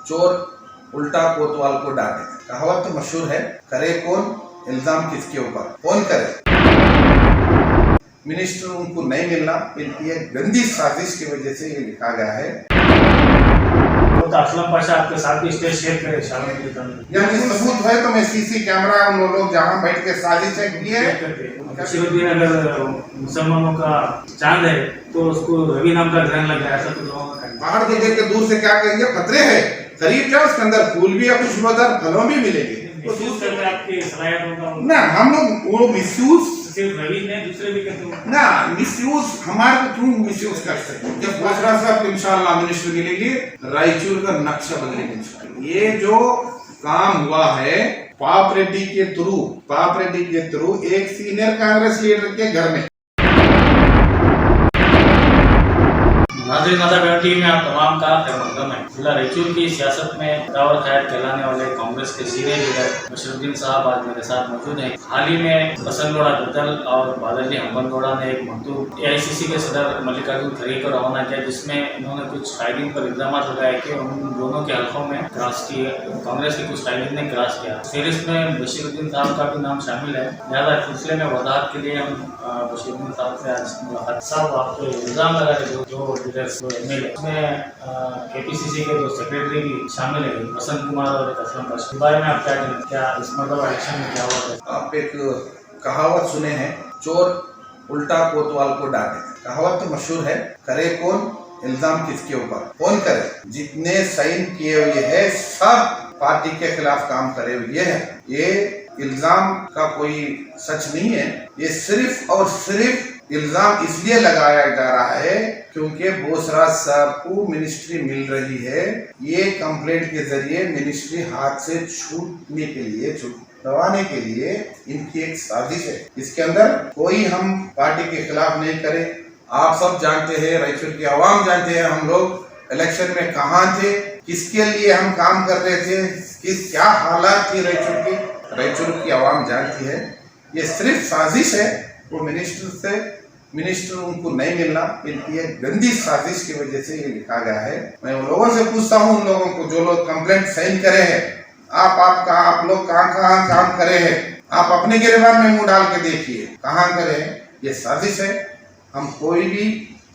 चोर उल्टा कोतवाल को डांटे। कहावत तो मशहूर है, करे कौन इल्जाम किसके ऊपर, कौन करे। मिनिस्टर उनको नहीं मिलना, इनकी एक गंदी साजिश की वजह से ये लिखा गया है। तो असलम पाशा आपके साथ भी स्टेज शेयर करे शामिल, यानी सबूत है तो मैं सीसी कैमरा उन लोग जहाँ बैठ के साजिश किए। बशीरुद्दीन अगर मुसलमानों का चांद है तो उसको रवि नाम का ग्रहण लग रहा है, ऐसा तो लोगों का बाहर को देख के दूर से क्या कहेंगे, खतरे है, करीब जाओ उसके अंदर फूल भी है, खुशबूदार फलों भी मिलेंगे। मिसयूज करते हैं आपकी सलाहियतों का ना हम लोग वो मिसयूज सिर्फ रवि ने, दूसरे भी करते हैं ना, मिसयूज हमारे को क्यों मिसयूज कर सकते। जब बोसरा साहब इंशाल्लाह मिनिस्टर मिलेंगे, रायचूर का नक्शा बदलेंगे इंशाल्लाह। ये जो काम हुआ है पाप रेड्डी के थ्रू एक सीनियर कांग्रेस लीडर के घर में। नाज़रीन, में आप तमाम का खैर-मक़दम है। जिला रायचूर की सियासत में दावर खैर कहलाने वाले कांग्रेस के सीनियर लीडर बशीरुद्दीन साहब आज मेरे साथ मौजूद हैं। हाल ही में बसंतगौड़ा दद्दल और बादली हम्बनगौड़ा ने एक मकतूब AICC के सदर मल्लिकार्जुन खड़गे को रवाना किया, जिसमें इन्होंने कुछ कायदीन पर इल्जाम लगाए कि उन दोनों के हल्कों में क्रॉस की कांग्रेस के कुछ कायदीन ने क्रॉस किया। फहरिस्त में बशीरुद्दीन साहब का भी नाम शामिल है। लिहाजा इस सिलसिले में वजाहत के लिए हम बशीरुद्दीन साहब से आज मुलाकात। साहब, आप पे इल्जाम लगा रहे जो MLA में KPCC के जो सेक्रेटरी भी शामिल है, बसंत कुमार और असलम पाशा, बारे में आप क्या इस मतलब इलेक्शन में क्या हुआ है? आप एक कहावत सुने हैं, चोर उल्टा कोतवाल को डांटे। कहावत तो मशहूर है, करे कौन इल्जाम किसके ऊपर, कौन करे। जितने साइन किए हुए हैं सब पार्टी के खिलाफ काम करे हुए हैं। ये इल्जाम का कोई सच नहीं है, ये सिर्फ और सिर्फ इल्जाम इसलिए लगाया जा रहा है क्योंकि बोसरा साहब को मिनिस्ट्री मिल रही है। ये कंप्लेंट के जरिए मिनिस्ट्री हाथ से छूटने के लिए, छुड़वाने के लिए इनकी एक साजिश है। इसके अंदर कोई हम पार्टी के खिलाफ नहीं करे। आप सब जानते हैं, रायचूर की आवाम जानते हैं, हम लोग इलेक्शन में कहाँ थे, किसके लिए हम काम कर रहे थे, क्या हालात थी रायचूर की आवाम जानती है। ये सिर्फ साजिश है। वो मिनिस्टर उनको नहीं मिलना, इनकी एक गंदी साजिश की वजह से ये लिखा गया है। मैं उन लोगों से पूछता हूँ, उन लोगों को जो लोग कंप्लेंट साइन करे हैं, आप लोग कहाँ काम करे हैं, आप अपने गिरबान में मुंह डाल के देखिए कहाँ करे हैं। ये साजिश है। हम कोई भी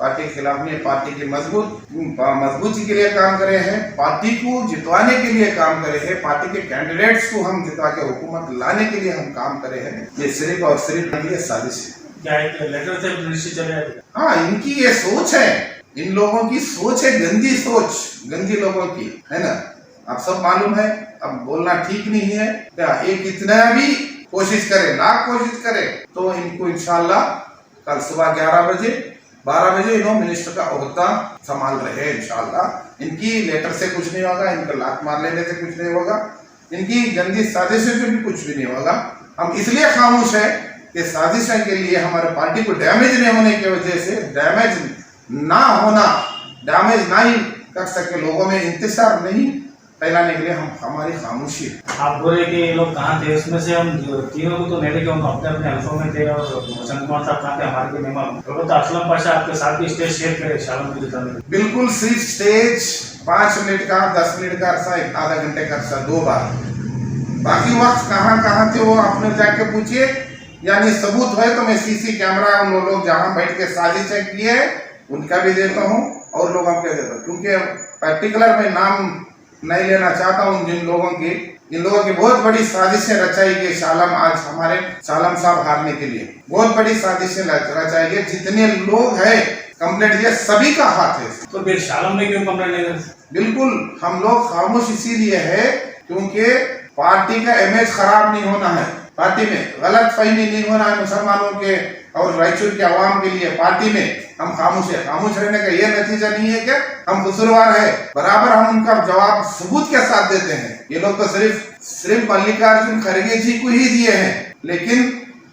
पार्टी के खिलाफ नहीं, पार्टी की मजबूती के लिए काम करे हैं, पार्टी को जितवाने के लिए काम करे हैं, पार्टी के कैंडिडेट्स को हम जितवा के हुकूमत लाने के लिए हम काम करे हैं। ये सिर्फ और सिर्फ ये साजिश है। क्या एक लेटर से मिनिस्ट्री चले? हाँ, इनकी ये सोच है, इन लोगों की सोच है, गंदी सोच, गंदी लोगों की है ना। आप सब मालूम है, अब बोलना ठीक नहीं है। ये कितना भी कोशिश करे, लाख कोशिश करे, तो इनको इंशाल्लाह कल सुबह 12 बजे इन्हों मिनिस्टर का ओहदा संभाल रहे हैं इंशाल्लाह। इनकी लेटर से कुछ नहीं होगा, इनका लात मार लेने से कुछ नहीं होगा, इनकी गंदी साजिशों से भी कुछ भी नहीं होगा। हम इसलिए खामोश है कि साजिशों के लिए हमारे पार्टी को डैमेज नहीं होने की वजह से, डैमेज ना ही कर सके, लोगों में इंतजार नहीं फैलाने के लिए हमारी खामोशी है। आप बोले कि ये लोग कहाँ थे, उसमें से हम तीनों को तो नहीं देखे, हम अपने हल्कों में थे, और बसंत कुमार साहब कहाँ थे हमारे को नहीं मालूम। तो असलम पाशा आपके साथ भी स्टेज शेयर करे शामिल। बिल्कुल, सिर्फ स्टेज 5 मिनट का, 10 मिनट का अरसा, आधा घंटे का अरसा, 2 बार। बाकी वक्त कहाँ थे वो आपने जाके पूछिए। यानी सबूत है तो मैं सीसी कैमरा उन लोग जहाँ बैठ के साजिश किए उनका भी देता हूँ और लोगों के देता हूँ, क्योंकि पर्टिकुलर मैं नाम नहीं लेना चाहता हूँ। इन लोगों की बहुत बड़ी साजिशें रचाई गई। आज हमारे शालम साहब हारने के लिए बहुत बड़ी साजिशें रचाई गई। जितने लोग हैं कंप्लेंट दिए, सभी का हाथ है। तो फिर शालम में क्यों कंप्लेंट नहीं करते? बिल्कुल, हम लोग खामोश इसीलिए है क्योंकि पार्टी का इमेज खराब नहीं होना है, पार्टी में गलत फहमी नहीं होना है मुसलमानों के और रायचूर के आवाम के लिए। पार्टी में हम खामोश है। खामोश रहने का ये नतीजा नहीं है कि हम कसूरवार है, बराबर हम उनका जवाब सबूत के साथ देते हैं। ये लोग तो सिर्फ मल्लिकार्जुन खड़गे जी को ही दिए हैं, लेकिन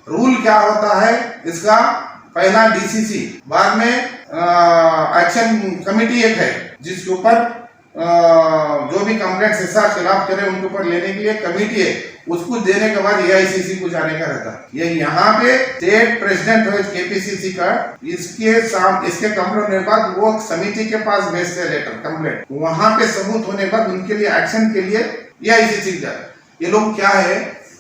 रूल क्या होता है इसका, पहला DCC, बाद में एक्शन कमेटी एक है जिसके ऊपर जो भी कंप्लेंट कंप्लेंट्स ऐसा खिलाफ करे उनके ऊपर लेने के लिए कमेटी है, उसको देने के बाद एआईसीसी को जाने का रहता। ये यहाँ पे स्टेट प्रेसिडेंट है केपीसीसी का, इसके कंप्लेंट होने के बाद वो समिति के पास भेजते लेटर कंप्लेंट, वहां पे सबूत होने के बाद उनके लिए एक्शन के लिए एआईसीसी जाए। ये लोग क्या है,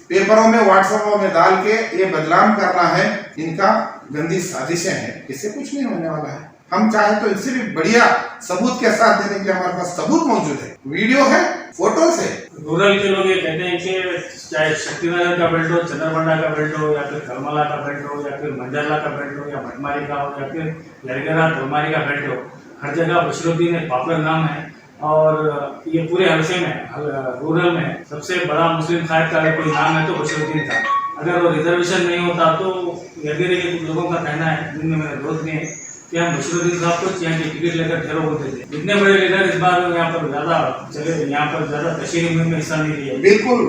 पेपरों में व्हाट्सएपों में डाल के ये बदनाम करना है, इनका गंदी साजिशें हैं, इससे कुछ नहीं होने वाला है। हम चाहे तो इससे भी बढ़िया सबूत के साथ देने के लिए हमारे पास सबूत मौजूद है, वीडियो है, फोटोस है। रूरल के लोग ये कहते हैं कि चाहे शक्तिनगर का बेल्ट हो, चंद्रबंडा का बेल्ट हो, या फिर करमला का बेल्ट हो, या फिर मंडरला का बेल्ट हो, या भटमारी का हो, या फिर यरगेरा तलमारी का बेल्ट हो, हर जगह बशरुद्दीन एक पॉपुलर नाम है। और ये पूरे हलसे में रूरल में सबसे बड़ा मुस्लिम खायद का अगर कोई नाम है तो बशरुद्दीन था। अगर वो रिजर्वेशन नहीं होता तो यरगेरे के कुछ लोगों का कहना है, जिनमें मेरे दोस्त ने, कि हम बशरुद्दीन साहब को यहाँ की टिकट लेकर ठहरो बोलते थे। इतने बड़े लीडर इस बार यहाँ पर ज्यादा चले, यहाँ पर ज्यादा तशरीह मुहिम में हिस्सा नहीं लिया। बिल्कुल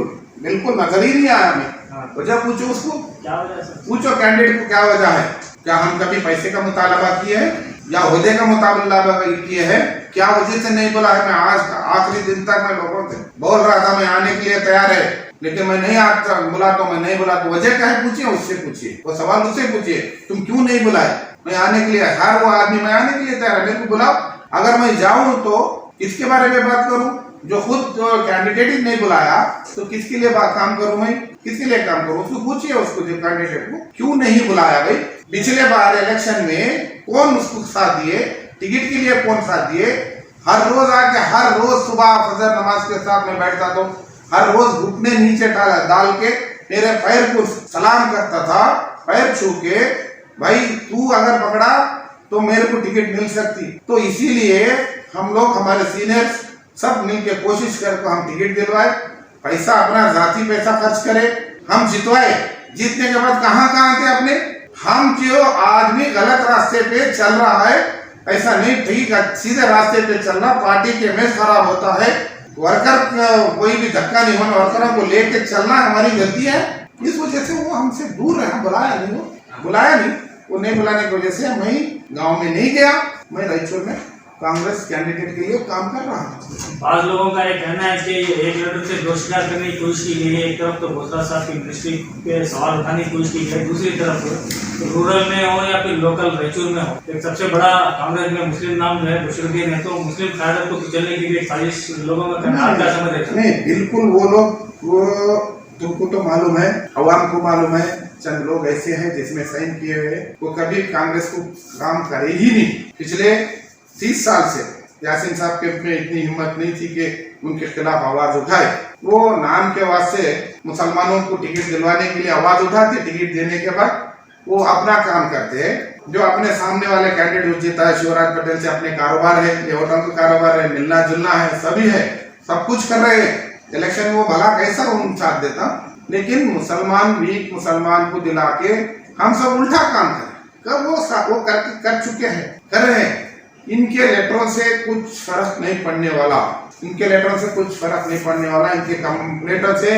बिल्कुल नजर ही नहीं आया हमें। वजह पूछो उसको, क्या वजह से? पूछो कैंडिडेट को क्या वजह है। क्या हम कभी पैसे का मुतालबा किए हैं या ओहदे का मुतालबा किए हैं? क्या वजह से नहीं बोला है? मैं आज आखिरी दिन तक मैं लोगों से बोल रहा था मैं आने के लिए तैयार है, लेकिन मैं नहीं आता, बुला तो मैं नहीं बुला, तो वजह क्या है पूछिए, उससे पूछिए, वो सवाल उससे पूछिए, तुम क्यों नहीं बुलाए? मैं आने के लिए, हर वो आदमी मैं आने के लिए तैयार है, मेरे को बुलाओ। अगर मैं जाऊं तो किसके बारे में बात करूं? जो खुद कैंडिडेट ही नहीं बुलाया तो किसके लिए काम करूं? मैं किसके लिए काम करूं? उसको पूछिए, उसको जो कैंडिडेट को क्यों नहीं बुलाया भाई? पिछले बार इलेक्शन में कौन उसको साथ दिए? टिकट के लिए कौन साथ दिए? हर रोज आके, हर रोज सुबह फजर नमाज के साथ में बैठता, तो हर रोज घुटने नीचे डाल के मेरे पैर को सलाम करता था, पैर छू के, भाई तू अगर पकड़ा तो मेरे को टिकट मिल सकती। तो इसीलिए हम लोग, हमारे सीनियर्स सब मिलके कोशिश करके हम टिकट दिलवाए, पैसा अपना जाती पैसा खर्च करे, हम जितवाए। जीतने के बाद कहाँ थे अपने? हम जो आदमी गलत रास्ते पे चल रहा है, ऐसा नहीं, ठीक है, सीधे रास्ते पे चलना, पार्टी के इमेज खराब होता है, वर्कर कोई भी धक्का नहीं होना, वर्करों को लेके चलना हमारी गलती है। इस वजह से वो हमसे दूर रहे, बुलाया नहीं, वो नहीं बुलाने की वजह से मैं गांव में नहीं गया, मैं रायचूर में कांग्रेस कैंडिडेट के लिए काम कर रहा हूँ। बाद लोगों का ये कहना है कि एक लीडर से दोषगार करने की कोशिश की गई है। एक तरफ तो भोसला साहब की मिनिस्ट्री पे सवाल उठाने की कोशिश की गई, दूसरी तरफ रूरल में हो या फिर लोकल रायचूर में हो, एक सबसे बड़ा कांग्रेस में मुस्लिम नाम जो है बशरुद्दीन है, तो मुस्लिम क़यादत को कुचलने के लिए साजिश लोगों का कहना है। क्या समझ है? नहीं, बिल्कुल वो लोग, वो तुमको तो मालूम है, अवाम को मालूम है, चंद लोग ऐसे हैं जिसमें साइन किए हुए, वो कभी कांग्रेस को काम करे ही नहीं। पिछले 30 साल से यासीन साहब के में इतनी हिम्मत नहीं थी कि उनके खिलाफ आवाज उठाए। वो नाम के वास्ते मुसलमानों को टिकट दिलवाने के लिए आवाज उठाते, टिकट देने के बाद वो अपना काम करते हैं। जो अपने सामने वाले कैंडिडेट जीता है, शिवराज पटेल से अपने कारोबार है, लेवटों का कारोबार है, मिलना जुलना है, सभी है, सब कुछ कर रहे हैं। इलेक्शन में वो भला कैसा उन साथ देता, लेकिन मुसलमान वीक मुसलमान को दिला के हम सब उल्टा काम करें, कब वो कर चुके हैं, कर रहे हैं। इनके लेटरों से कुछ फर्क नहीं पड़ने वाला, इनके लेटरों से कुछ फर्क नहीं पड़ने वाला। इनके लेटर से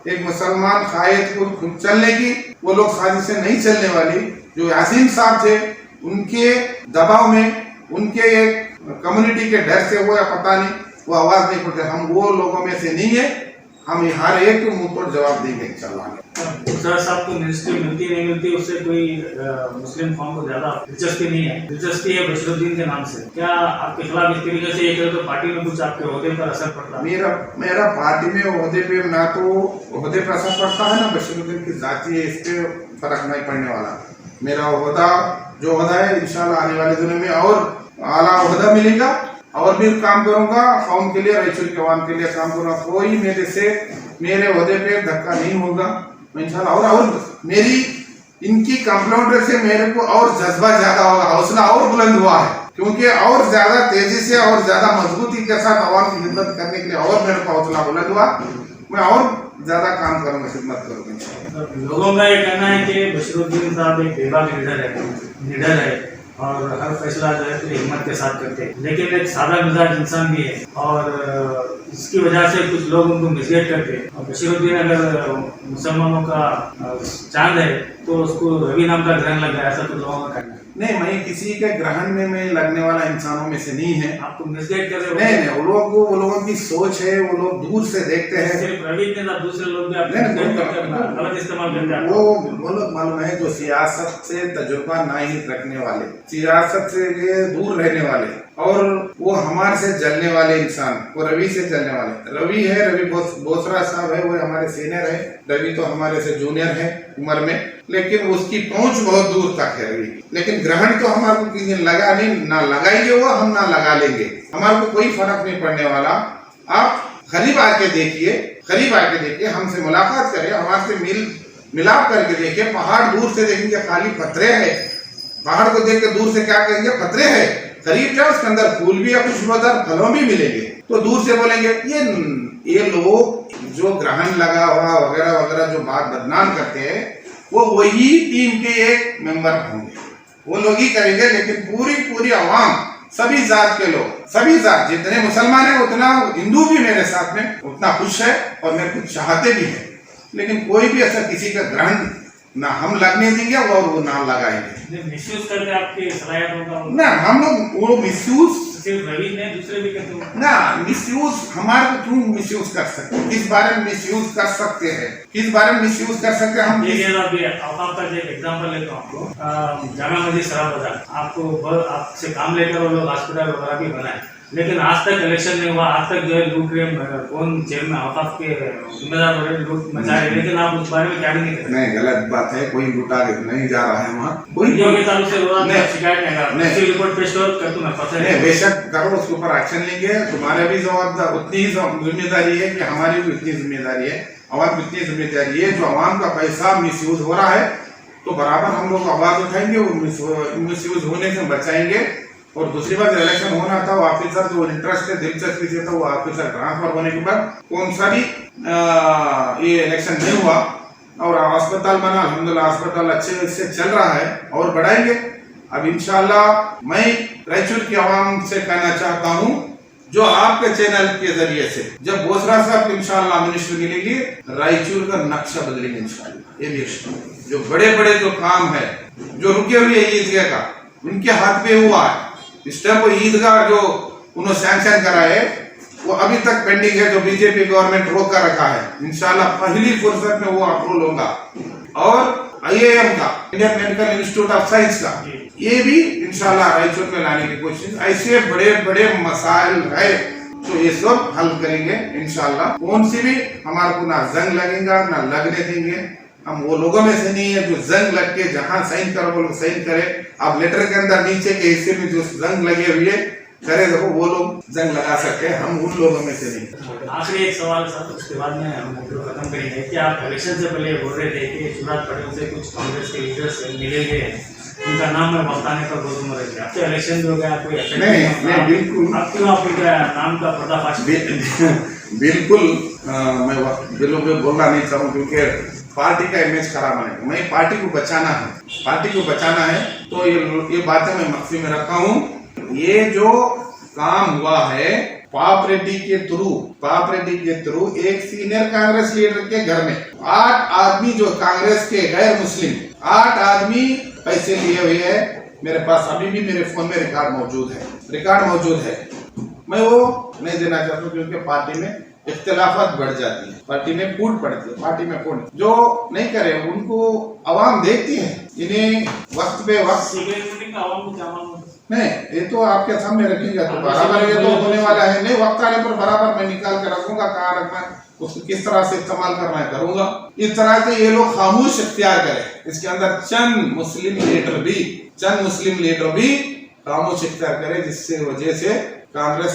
एक मुसलमान कायद को चलने की वो लोग साजिशें नहीं चलने वाली। जो यासीन साहब थे, उनके दबाव में, उनके एक कम्युनिटी के डर से वो, या पता नहीं, वो आवाज नहीं उठाते। हम वो लोगों में से नहीं है, हम हर एक को मुंह तोड़ जवाब देंगे इंशाल्लाह। सर साहब को मिनिस्ट्री मिलती नहीं मिलती, उससे कोई मुस्लिम कौम को ज्यादा दिलचस्पी नहीं है, दिलचस्पी है बशरुद्दीन के नाम से। क्या आपके खिलाफ इस तरीके से एक तो पार्टी में कुछ आपके ओहदे पर असर पड़ता है? मेरा पार्टी में ओहदे पे ना तो ओहदे पर असर पड़ता है, ना बशरुद्दीन की जाती है, इस पे फर्क नहीं पड़ने वाला। मेरा ओहदा जो ओहदा है, इंशाल्लाह आने वाले दिनों में और आला ओहदा मिलेगा, और भी काम करूंगा कौम के लिए, रायचूर के आवाम के लिए काम करूंगा। कोई मेरे ओहदे पे धक्का नहीं होगा इंशाल्लाह। और मेरी इनकी कंप्लेंट से मेरे को और जज्बा ज्यादा होगा, हौसला और बुलंद हुआ है, क्योंकि और ज्यादा तेजी से और ज्यादा मजबूती के साथ आवाम की खिदमत करने के लिए और मेरे को हौसला बुलंद हुआ। मैं और ज्यादा काम करूंगा, खिदमत करूंगा। लोगों का ये कहना है कि बशरुद्दीन साहब एक बेबाक लीडर है और हर फैसला जो है हिम्मत के साथ करते हैं, लेकिन एक सादा मिजाज इंसान भी है। और इसके इसकी वजह से कुछ लोग उनको मिसगाइड करते हैं। और बशीरुद्दीन अगर मुसलमानों का चांद है तो उसको रवि नाम का ग्रहण लग गया, ऐसा तो लोगों का कहना है। नहीं, मैं किसी के ग्रहण में मैं लगने वाला इंसानों में से नहीं है। आपको मिसगाइड कर रहे हो। नहीं, वो लोगों की सोच है, वो लोग दूर से देखते हैं। सिर्फ रवि ने ना, दूसरे लोग भी आपको मिसगाइड करके अपना गलत इस्तेमाल करते हैं। वो लोग मालूम है जो सियासत से तजुर्बा नहीं रखने वाले, सियासत से ये दूर रहने वाले, और वो हमारे से जलने वाले इंसान, वो रवि से जलने वाले। रवि है, रवि बोसरा साहब है, वो हमारे सीनियर है। रवि तो हमारे से जूनियर है उम्र में, लेकिन उसकी पहुंच बहुत दूर तक है रवि। लेकिन ग्रहण तो हमारे को किसी ने लगा नहीं, ना लगाएंगे वो, हम ना लगा लेंगे, हमारे को कोई फर्क नहीं पड़ने वाला। आप करीब आके देखिए, हमसे मुलाकात करें, हमारे से मिलाप करके देखिए। पहाड़ दूर से देखेंगे खाली पत्थरे है, पहाड़ को देख के दूर से क्या कहेंगे, पत्थरे है। करीब जाओ, उसके अंदर फूल भी है, खुशबूदार फलों भी मिलेंगे। तो दूर से बोलेंगे ये लोग जो ग्रहण लगा हुआ वगैरह वगैरह जो बात बदनाम करते हैं, वो वही टीम के एक मेंबर होंगे, वो लोग ही करेंगे। लेकिन पूरी आवाम, सभी जात के लोग, सभी जात, जितने मुसलमान है उतना हिंदू भी मेरे साथ में उतना खुश है, और मेरे को चाहते भी है। लेकिन कोई भी ऐसा किसी का ग्रहण ना हम लगने देंगे और वो ना लगाएंगे। मिसयूज करते आपकी सलाहियतों का ना, हम लोग वो मिसयूज सिर्फ रवि ने, दूसरे भी करते हो ना। मिसयूज हमारे को क्यों मिसयूज कर सकते हैं? किस बारे में मिसयूज कर सकते हैं? किस बारे में मिसयूज कर सकते हैं हम? आपका एक एग्जांपल लेता हूँ आपको। जामा मस्जिद सराफ बाजार, आपसे काम लेकर वो लोग हॉस्पिटल वगैरह भी बनाए, लेकिन आज तक इलेक्शन नहीं हुआ। आज तक जो है लूट रहे, कौन चेयरमैन औकाफ के जिम्मेदार बड़े लूट मचा रहे, लेकिन आप उस बारे में क्या भी नहीं करते। नहीं, गलत बात है, कोई लूटा नहीं जा रहा है वहाँ, कोई शिकायत नहीं, रिपोर्ट पेश कर, बेशक करो, उसके ऊपर एक्शन लेंगे। तुम्हारे भी जवाबदार उतनी ही जिम्मेदारी है कि हमारी भी उतनी जिम्मेदारी है, आवाम की उतनी जिम्मेदारी है। जो आवाम का पैसा मिसयूज हो रहा है तो बराबर हम लोग आवाज उठाएंगे, मिसयूज होने से बचाएंगे। और दूसरी बात, इलेक्शन होना था, वो ऑफिसर जो इंटरेस्ट है, दिलचस्पी से था, वो ऑफिसर ट्रांसफर होने के बाद कौन सा भी ये इलेक्शन नहीं हुआ, और अस्पताल बना, अल्हम्दुलिल्लाह अस्पताल अच्छे से चल रहा है और बढ़ाएंगे। अब इंशाल्लाह मैं रायचूर की आवाम से कहना चाहता हूँ, जो आपके चैनल के जरिए से जब बोसरा साहब इंशाल्लाह मिनिस्टर मिलेंगे, रायचूर का नक्शा बदलेंगे इंशाल्लाह। ये भी जो बड़े जो काम है, जो रुके हुए ईदगाह का उनके हाथ पे हुआ है, इस टाइम को ईदगाह जो उन्होंने सैंक्शन करा है वो अभी तक पेंडिंग है, जो बीजेपी गवर्नमेंट रोक कर रखा है। इंशाल्लाह पहली फुर्सत में वो अप्रूवल होगा। और IIM का, Indian medical institute of science का, ये भी इंशाल्लाह रायचूर में लाने की कोशिश। ऐसे बड़े मसाइल है तो ये सब हल करेंगे इंशाल्लाह। कौन सी भी हमारे को ना जंग लगेगा ना लगने देंगे। हम वो लोगों में से नहीं है जो जंग लग के जहां साइन करो वो लोग साइन करे। आप लेटर के अंदर नीचे के हिस्से में जो जंग लगे हुए करे, देखो वो लोग जंग लगा सकते हैं, हम उन लोगों में से नहीं। आखिरी एक सवाल सर, उसके बाद में हम खत्म करेंगे कि आप इलेक्शन से पहले बोल रहे थे कि शिवराज पटेल से कुछ कांग्रेस के लीडर्स मिलेंगे, उनका नाम मैं बताने पर बहुत उम्र है। आपके इलेक्शन भी हो गया, कोई नहीं, बिल्कुल आप क्यों आपका नाम का पर्दाफाश? बिल्कुल मैं दिलों में बोलना नहीं चाहूँ, क्योंकि पार्टी का इमेज खराब होने को, मैं पार्टी को बचाना है, तो ये बातें मैं मख्फी में रखा हूँ। ये जो काम हुआ है पाप रेड्डी के थ्रू एक सीनियर कांग्रेस लीडर के घर में 8 आदमी, जो कांग्रेस के गैर मुस्लिम 8 आदमी पैसे लिए हुए है। मेरे पास अभी भी मेरे फोन में रिकॉर्ड मौजूद है। मैं वो नहीं देना चाहता हूँ, क्योंकि पार्टी में इख्तिलाफात बढ़ जाती है, पार्टी में फूट पड़ती है, पार्टी में फूट जो नहीं करे उनको आवाम देखती है। इन्हें वक्त पे वक्त नहीं, ये तो आपके सामने रखेंगे तो बराबर ये तो होने वाला है। नहीं, वक्त आने पर बराबर मैं निकाल के रखूंगा, कहाँ रखना है, उसको किस तरह से इस्तेमाल करना है करूंगा। इस तरह से ये लोग खामोश इख्तियार करें। इसके अंदर चंद मुस्लिम लीडर भी खामोश इख्तियार करें, जिससे वजह से कांग्रेस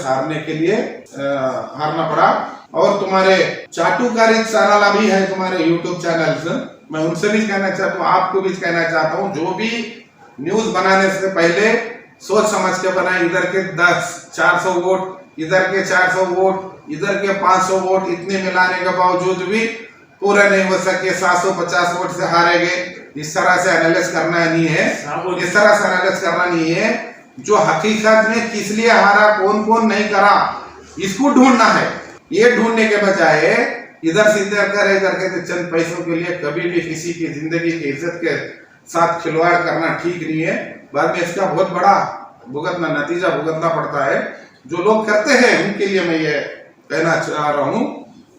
हारना पड़ा। और तुम्हारे चाटुकारी चैनल अभी है, तुम्हारे यूट्यूब चैनल, मैं उनसे भी कहना चाहता हूँ, आपको भी कहना चाहता हूँ, जो भी न्यूज बनाने से पहले सोच समझ के बनाए। इधर के 400 वोट, इधर के 400 वोट, इधर के 500 वोट, इतने मिलाने के बावजूद भी पूरा नहीं हो सके, 750 वोट से हारे गए। इस तरह से एनालिसिस करना नहीं है। जो हकीकत में किस लिए हारा, कौन नहीं करा, इसको ढूंढना है। ये ढूंढने के बजाय इधर से इधर करे करके तो चंद पैसों के लिए कभी भी किसी की जिंदगी की इज्जत के साथ खिलवाड़ करना ठीक नहीं है। बाद में इसका बहुत बड़ा नतीजा भुगतना पड़ता है। जो लोग करते हैं उनके लिए मैं ये कहना चाह रहा हूँ,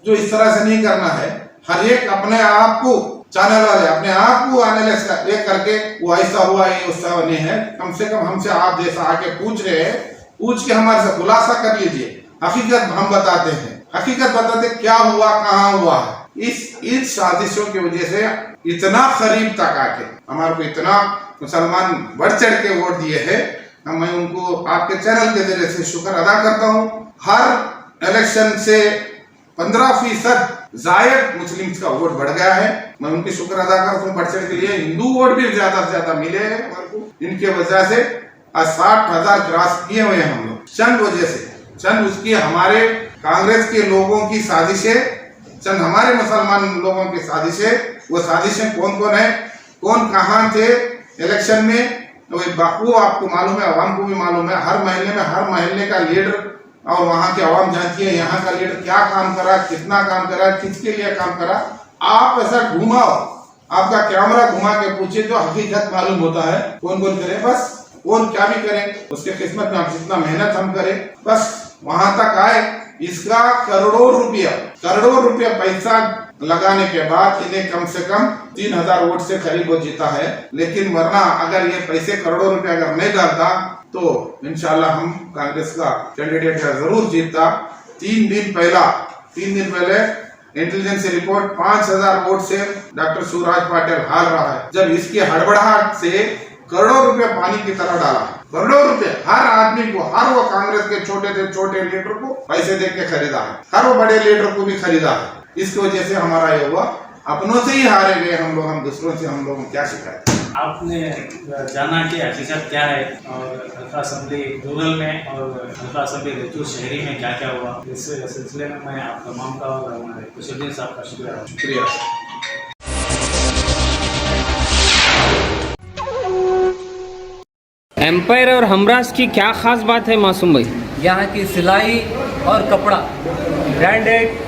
जो इस तरह से नहीं करना है। हर एक अपने आप को चैनल वाले अपने आप को एनालिसिस करके वो ऐसा हुआ ये उसका नहीं है, कम से कम हमसे आप जैसा आके पूछ रहे हैं, पूछ के हमारे से खुलासा कर लीजिए। हकीकत हम बताते हैं, हकीकत बताते क्या हुआ कहाँ हुआ। इस साजिशों की वजह से इतना करीब तक आके हमारे को इतना मुसलमान बढ़ चढ़ के वोट दिए हैं। मैं उनको आपके चैनल के जरिए से शुक्र अदा करता हूँ। हर इलेक्शन से 15% जायद मुस्लिम्स का वोट बढ़ गया है। मैं उनकी शुक्र अदा करता हूँ। बढ़ चढ़ के लिए हिंदू वोट भी ज्यादा से ज्यादा मिले हैं हमारे को। इनके वजह से 60,000 क्रॉस किए हुए हैं हम लोग, चंद वजह से, चंद उसकी हमारे कांग्रेस के लोगों की साजिशें, चंद हमारे मुसलमान लोगों की साजिशें। वो साजिशें कौन कौन है, कौन कहाँ थे इलेक्शन में, वो आपको मालूम है, आवाम को भी मालूम है। हर महल्ले का लीडर और वहाँ की आवाम जानती है यहाँ का लीडर क्या काम करा, कितना काम करा, किसके लिए काम करा। आप ऐसा घुमाओ, आपका कैमरा घुमा के पूछिए तो हकीकत मालूम होता है कौन कौन करे। बस कौन क्या भी करें उसके किस्मत में, हम जितना मेहनत हम करें बस वहां तक आए। इसका करोड़ों रुपया पैसा लगाने के बाद इन्हें कम से कम 3,000 वोट से करीब वो जीता है। लेकिन वरना अगर ये पैसे करोड़ों रुपया अगर नहीं डालता तो इंशाल्लाह हम कांग्रेस का कैंडिडेट जरूर जीतता। 3 दिन पहले इंटेलिजेंस रिपोर्ट 5,000 वोट से डॉक्टर शिवराज पाटिल हार रहा है। जब इसकी हड़बड़ाहट से करोड़ों रुपए पानी की तरह डाला, करोड़ों रुपए हर आदमी को, हर वो कांग्रेस के छोटे से छोटे लीडर को पैसे दे के खरीदा है, हर वो बड़े लीडर को भी खरीदा है। इसकी वजह से हमारा ये हुआ, अपनों से ही हारे गए हम लोग, हम दूसरों से हम लोगों क्या शिकायत। आपने जाना कि हकीकत क्या है और हल्का असेंबली रूरल में और हल्का असेंबली रेतूर शहरी में क्या क्या हुआ, इस सिलसिले में मैं आप तमाम का और हमारे बशरुद्दीन साहब का शुक्रिया। एम्पायर और हमराज की क्या खास बात है मासूम भाई? यहाँ की सिलाई और कपड़ा ब्रांडेड।